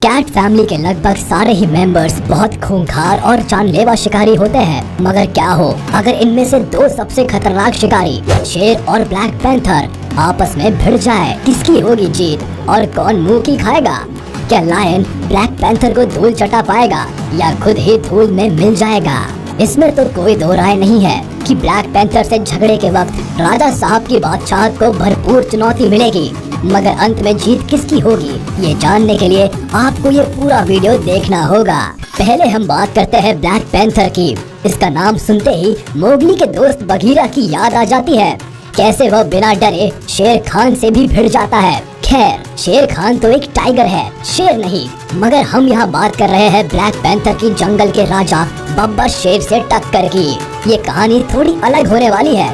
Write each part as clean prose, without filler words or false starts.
Cat family के लगभग सारे ही मेंबर्स बहुत खूंखार और जानलेवा शिकारी होते हैं, मगर क्या हो अगर इनमें से दो सबसे खतरनाक शिकारी शेर और ब्लैक पैंथर आपस में भिड़ जाए। किसकी होगी जीत और कौन मुंह की खाएगा? क्या लायन ब्लैक पैंथर को धूल चटा पाएगा या खुद ही धूल में मिल जाएगा? इसमें तो कोई दो राय नहीं है कि ब्लैक पैंथर से झगड़े के वक्त राजा साहब की बादशाहत को भरपूर चुनौती मिलेगी, मगर अंत में जीत किसकी होगी ये जानने के लिए आपको ये पूरा वीडियो देखना होगा। पहले हम बात करते हैं ब्लैक पैंथर की। इसका नाम सुनते ही मोगली के दोस्त बघीरा की याद आ जाती है। कैसे वह बिना डरे शेर खान से भी भिड़ जाता है। खैर, शेर खान तो एक टाइगर है, शेर नहीं। मगर हम यहाँ बात कर रहे हैं ब्लैक पैंथर की जंगल के राजा बब्बर शेर से टक्कर की। ये कहानी थोड़ी अलग होने वाली है।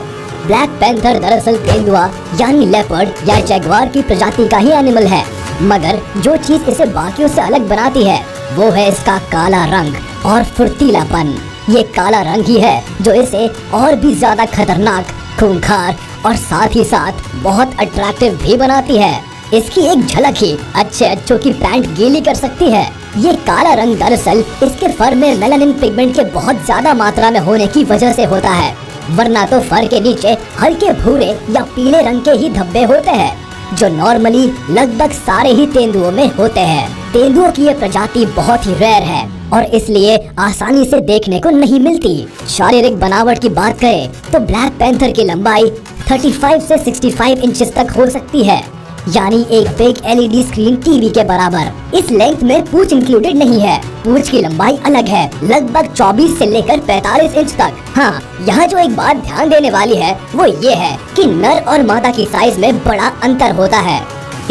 ब्लैक पैंथर दरअसल तेंदुआ यानी लेपर्ड या जैगुआर की प्रजाति का ही एनिमल है, मगर जो चीज इसे बाकियों से अलग बनाती है वो है इसका काला रंग और फुर्तीलापन। ये काला रंग ही है जो इसे और भी ज्यादा खतरनाक, खूंखार और साथ ही साथ बहुत अट्रैक्टिव भी बनाती है। इसकी एक झलक ही अच्छों की पैंट गीली कर सकती है। ये काला रंग दरअसल इसके फर में मेलानिन पिगमेंट के बहुत ज्यादा मात्रा में होने की वजह से होता है, वरना तो फर के नीचे हल्के भूरे या पीले रंग के ही धब्बे होते हैं, जो नॉर्मली लगभग सारे ही तेंदुओं में होते हैं। तेंदुओं की ये प्रजाति बहुत ही रेयर है और इसलिए आसानी से देखने को नहीं मिलती। शारीरिक बनावट की बात करें तो ब्लैक पैंथर की लंबाई 35 से 65 इंचेस तक हो सकती है, यानी एक बिग एलईडी स्क्रीन टीवी के बराबर। इस लेंथ में पूंछ इंक्लूडेड नहीं है। पूंछ की लंबाई अलग है, लगभग 24 से लेकर 45 इंच तक। हाँ, यहाँ जो एक बात ध्यान देने वाली है वो ये है कि नर और मादा की साइज में बड़ा अंतर होता है।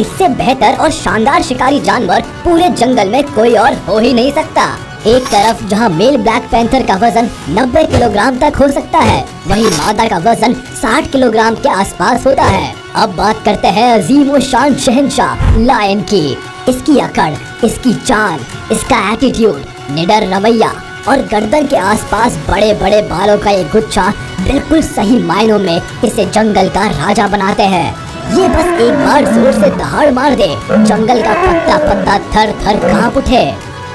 इससे बेहतर और शानदार शिकारी जानवर पूरे जंगल में कोई और हो ही नहीं सकता। एक तरफ जहाँ मेल ब्लैक पैंथर का वजन 90 किलोग्राम तक हो सकता है, वहीं मादा का वजन 60 किलोग्राम के आसपास होता है। अब बात करते हैं अजीम व शान शहंशाह लायन की। इसकी अकड़, इसकी चाल, इसका एटीट्यूड, निडर रवैया और गर्दन के आसपास बड़े बड़े बालों का एक गुच्छा बिल्कुल सही मायनों में इसे जंगल का राजा बनाते हैं। ये बस एक बार जोर से दहाड़ मार दे, जंगल का पत्ता पत्ता थर थर कांप उठे।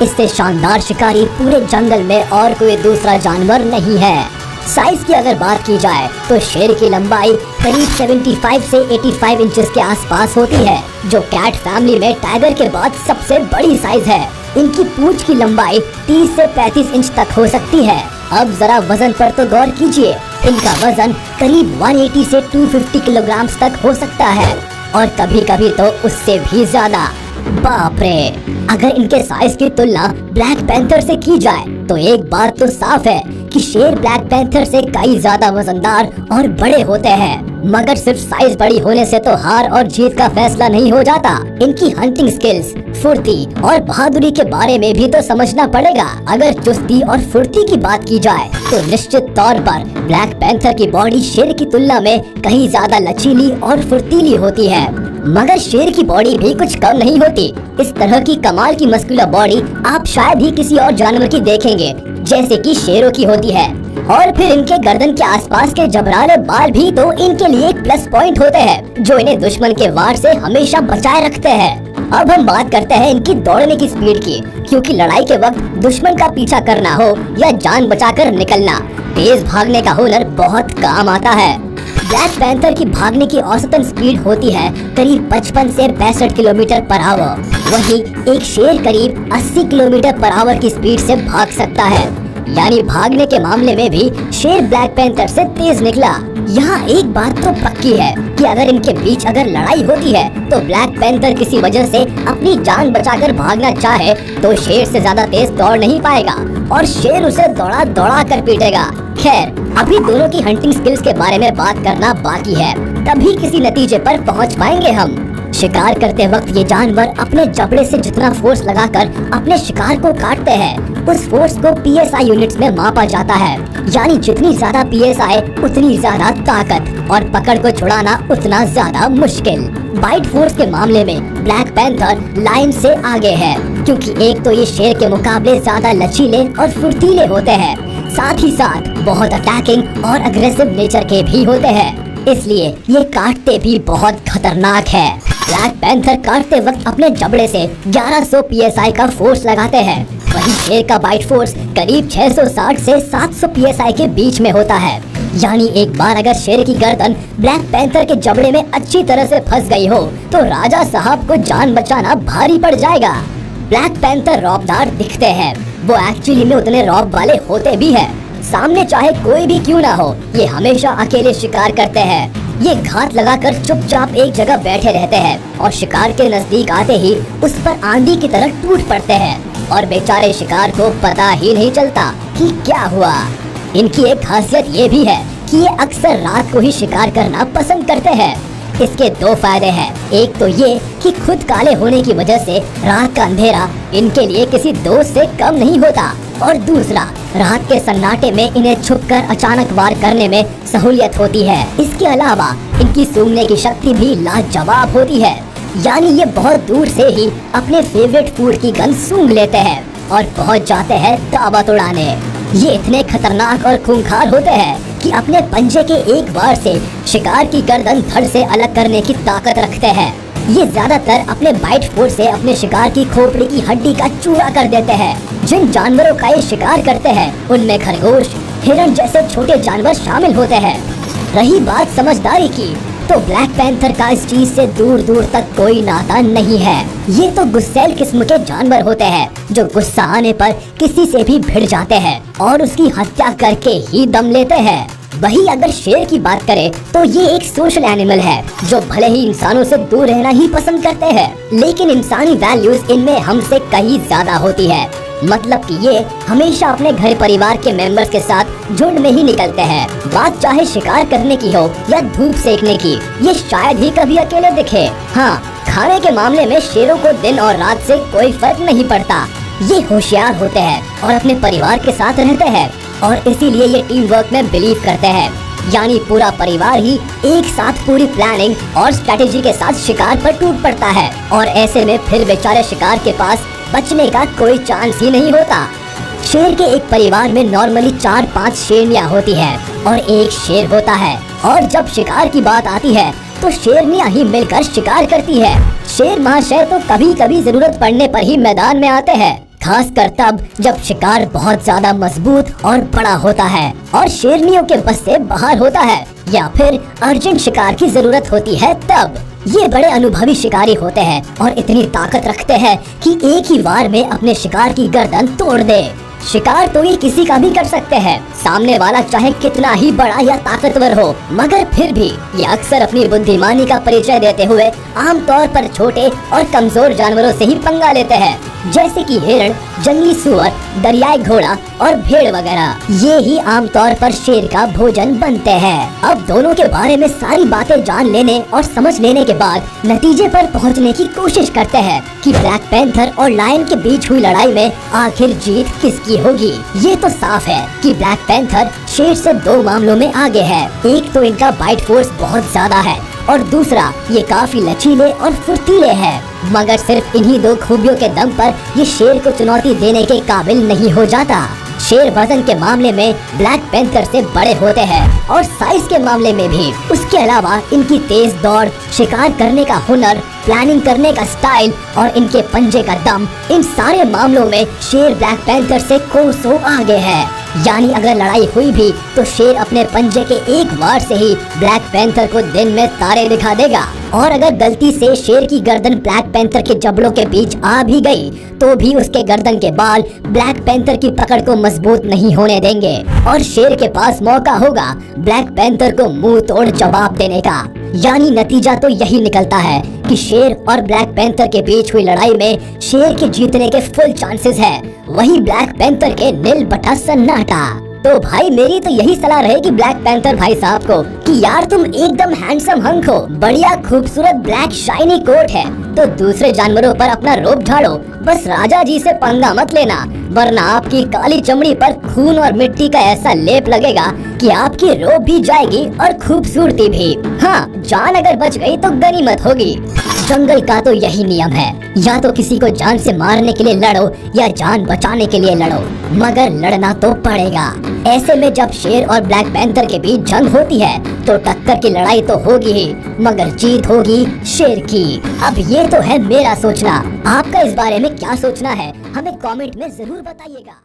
इससे शानदार शिकारी पूरे जंगल में और कोई दूसरा जानवर नहीं है। साइज की अगर बात की जाए तो शेर की लंबाई करीब 75 से 85 इंचेस के आसपास होती है, जो कैट फैमिली में टाइगर के बाद सबसे बड़ी साइज है। इनकी पूंछ की लंबाई 30 से 35 इंच तक हो सकती है। अब जरा वजन पर तो गौर कीजिए। इनका वजन करीब 180 से 250 किलोग्राम तक हो सकता है और कभी कभी तो उससे भी ज्यादा। बाप रे! अगर इनके साइज की तुलना ब्लैक पैंथर से की जाए तो एक बात तो साफ है कि शेर ब्लैक पैंथर से कई ज्यादा वजनदार और बड़े होते हैं। मगर सिर्फ साइज बड़ी होने से तो हार और जीत का फैसला नहीं हो जाता। इनकी हंटिंग स्किल्स, फुर्ती और बहादुरी के बारे में भी तो समझना पड़ेगा। अगर चुस्ती और फुर्ती की बात की जाए तो निश्चित तौर पर ब्लैक पैंथर की बॉडी शेर की तुलना में कहीं ज्यादा लचीली और फुर्तीली होती है, मगर शेर की बॉडी भी कुछ कम नहीं होती। इस तरह की कमाल की मस्कुलर बॉडी आप शायद ही किसी और जानवर की देखेंगे, जैसे कि शेरों की होती है। और फिर इनके गर्दन के आसपास के जबराले बाल भी तो इनके लिए एक प्लस पॉइंट होते हैं, जो इन्हें दुश्मन के वार से हमेशा बचाए रखते हैं। अब हम बात करते हैं इनकी दौड़ने की स्पीड की, क्योंकि लड़ाई के वक्त दुश्मन का पीछा करना हो या जान बचाकर निकलना, तेज भागने का हुनर बहुत काम आता है। ब्लैक पैंथर की भागने की औसतन स्पीड होती है करीब 55 से 65 किलोमीटर पर आवर। वहीं एक शेर करीब 80 किलोमीटर पर आवर की स्पीड से भाग सकता है, यानी भागने के मामले में भी शेर ब्लैक पैंथर से तेज निकला। यहाँ एक बात तो पक्की है कि अगर इनके बीच अगर लड़ाई होती है तो ब्लैक पैंथर किसी वजह से अपनी जान बचाकर भागना चाहे तो शेर से ज्यादा तेज दौड़ नहीं पाएगा और शेर उसे दौड़ा दौड़ा कर पीटेगा। खैर, अभी दोनों की हंटिंग स्किल्स के बारे में बात करना बाकी है, तभी किसी नतीजे पर पहुंच पाएंगे हम। शिकार करते वक्त ये जानवर अपने जबड़े से जितना फोर्स लगाकर अपने शिकार को काटते हैं, उस फोर्स को PSI यूनिट्स में मापा जाता है, यानी जितनी ज्यादा PSI उतनी ज्यादा ताकत और पकड़ को छुड़ाना उतना ज्यादा मुश्किल। बाइट फोर्स के मामले में ब्लैक पैंथर लायन से आगे है, क्योंकि एक तो ये शेर के मुकाबले ज्यादा लचीले और फुर्तीले होते हैं, साथ ही साथ बहुत अटैकिंग और अग्रेसिव नेचर के भी होते हैं, इसलिए ये काटते भी बहुत खतरनाक है। ब्लैक पैंथर काटते वक्त अपने जबड़े से 1100 psi का फोर्स लगाते हैं। वहीं शेर का बाइट फोर्स करीब 660 से 700 psi के बीच में होता है। यानी एक बार अगर शेर की गर्दन ब्लैक पैंथर के जबड़े में अच्छी तरह से फंस गई हो तो राजा साहब को जान बचाना भारी पड़ जाएगा। ब्लैक पैंथर रौबदार दिखते हैं, वो एक्चुअली में उतने रौब वाले होते भी हैं। सामने चाहे कोई भी क्यों ना हो, ये हमेशा अकेले शिकार करते हैं। ये घात लगाकर चुपचाप एक जगह बैठे रहते हैं और शिकार के नजदीक आते ही उस पर आंधी की तरह टूट पड़ते हैं और बेचारे शिकार को पता ही नहीं चलता कि क्या हुआ। इनकी एक खासियत ये भी है कि ये अक्सर रात को ही शिकार करना पसंद करते हैं। इसके दो फायदे हैं। एक तो ये कि खुद काले होने की वजह से रात का अंधेरा इनके लिए किसी दोस्त से कम नहीं होता, और दूसरा रात के सन्नाटे में इन्हें छुपकर अचानक वार करने में सहूलियत होती है। इसके अलावा इनकी सूंघने की शक्ति भी लाजवाब होती है, यानी ये बहुत दूर से ही अपने फेवरेट फूड की गंध सूंघ लेते हैं और पहुंच जाते हैं दावत उड़ाने। ये इतने खतरनाक और खूंखार होते हैं कि अपने पंजे के एक वार से शिकार की गर्दन धड़ से अलग करने की ताकत रखते हैं। ये ज्यादातर अपने बाइट फोर्स से अपने शिकार की खोपड़ी की हड्डी का चूरा कर देते हैं। जिन जानवरों का ये शिकार करते हैं उनमें खरगोश, हिरण जैसे छोटे जानवर शामिल होते हैं। रही बात समझदारी की, तो ब्लैक पैंथर का इस चीज से दूर दूर तक कोई नाता नहीं है। ये तो गुस्सैल किस्म के जानवर होते हैं जो गुस्सा आने पर किसी से भी भिड़ जाते हैं और उसकी हत्या करके ही दम लेते हैं। वही अगर शेर की बात करें तो ये एक सोशल एनिमल है जो भले ही इंसानों से दूर रहना ही पसंद करते हैं, लेकिन इंसानी वैल्यूज इनमें हमसे कहीं ज्यादा होती है। मतलब कि ये हमेशा अपने घर परिवार के मेंबर्स के साथ झुंड में ही निकलते हैं। बात चाहे शिकार करने की हो या धूप सेकने की, ये शायद ही कभी अकेले दिखे। हाँ, खाने के मामले में शेरों को दिन और रात से कोई फर्क नहीं पड़ता। ये होशियार होते हैं और अपने परिवार के साथ रहते हैं और इसीलिए ये टीम वर्क में बिलीव करते हैं। यानी पूरा परिवार ही एक साथ पूरी प्लानिंग और स्ट्रेटेजी के साथ शिकार पर टूट पड़ता है और ऐसे में फिर बेचारे शिकार के पास बचने का कोई चांस ही नहीं होता। शेर के एक परिवार में नॉर्मली 4-5 शेरनियां होती है और एक शेर होता है, और जब शिकार की बात आती है तो शेरनियां ही मिलकर शिकार करती है। शेर महाशय तो कभी कभी जरूरत पड़ने पर ही मैदान में आते हैं, खासकर तब जब शिकार बहुत ज्यादा मजबूत और बड़ा होता है और शेरनियों के बस से बाहर होता है, या फिर अर्जेंट शिकार की जरूरत होती है तब। ये बड़े अनुभवी शिकारी होते हैं और इतनी ताकत रखते हैं कि एक ही वार में अपने शिकार की गर्दन तोड़ दे। शिकार तो ये किसी का भी कर सकते हैं, सामने वाला चाहे कितना ही बड़ा या ताकतवर हो, मगर फिर भी ये अक्सर अपनी बुद्धिमानी का परिचय देते हुए आमतौर पर छोटे और कमजोर जानवरों से ही पंगा लेते हैं, जैसे कि हिरण, जंगली सुअर, दरियाई घोड़ा और भेड़ वगैरह। ये ही आमतौर पर शेर का भोजन बनते हैं। अब दोनों के बारे में सारी बातें जान लेने और समझ लेने के बाद नतीजे पर पहुंचने की कोशिश करते हैं कि ब्लैक पैंथर और लायन के बीच हुई लड़ाई में आखिर जीत किसकी होगी। ये तो साफ है कि ब्लैक पैंथर शेर से 2 मामलों में आगे है। एक तो इनका बाइट फोर्स बहुत ज्यादा है और दूसरा ये काफी लचीले और फुर्तीले हैं। मगर सिर्फ इन्हीं 2 खूबियों के दम पर ये शेर को चुनौती देने के काबिल नहीं हो जाता। शेर वजन के मामले में ब्लैक पैंथर से बड़े होते हैं और साइज के मामले में भी। उसके अलावा इनकी तेज दौड़, शिकार करने का हुनर, प्लानिंग करने का स्टाइल और इनके पंजे का दम, इन सारे मामलों में शेर ब्लैक पैंथर से कोसों आगे है। यानी अगर लड़ाई हुई भी तो शेर अपने पंजे के एक वार से ही ब्लैक पैंथर को दिन में तारे दिखा देगा, और अगर गलती से शेर की गर्दन ब्लैक पैंथर के जबड़ों के बीच आ भी गई तो भी उसके गर्दन के बाल ब्लैक पैंथर की पकड़ को मजबूत नहीं होने देंगे और शेर के पास मौका होगा ब्लैक पैंथर को मुंह तोड़ जवाब देने का। यानी नतीजा तो यही निकलता है कि शेर और ब्लैक पैंथर के बीच हुई लड़ाई में शेर के जीतने के फुल चांसेस है, वही ब्लैक पैंथर के नील बटा सन्नाटा। तो भाई मेरी तो यही सलाह रहेगी ब्लैक पैंथर भाई साहब को कि यार तुम एकदम हैंडसम हंक हो, बढ़िया खूबसूरत ब्लैक शाइनी कोट है, तो दूसरे जानवरों पर अपना रोब झाड़ो, बस राजा जी से पंगा मत लेना, वरना आपकी काली चमड़ी पर खून और मिट्टी का ऐसा लेप लगेगा कि आपकी रोब भी जाएगी और खूबसूरती भी। हाँ, जान अगर बच गई तो गनीमत होगी। जंगल का तो यही नियम है, या तो किसी को जान से मारने के लिए लड़ो या जान बचाने के लिए लड़ो, मगर लड़ना तो पड़ेगा। ऐसे में जब शेर और ब्लैक पैंथर के बीच जंग होती है तो टक्कर की लड़ाई तो होगी ही, मगर जीत होगी शेर की। अब ये तो है मेरा सोचना, आपका इस बारे में क्या सोचना है हमें कमेंट में जरूर बताइएगा।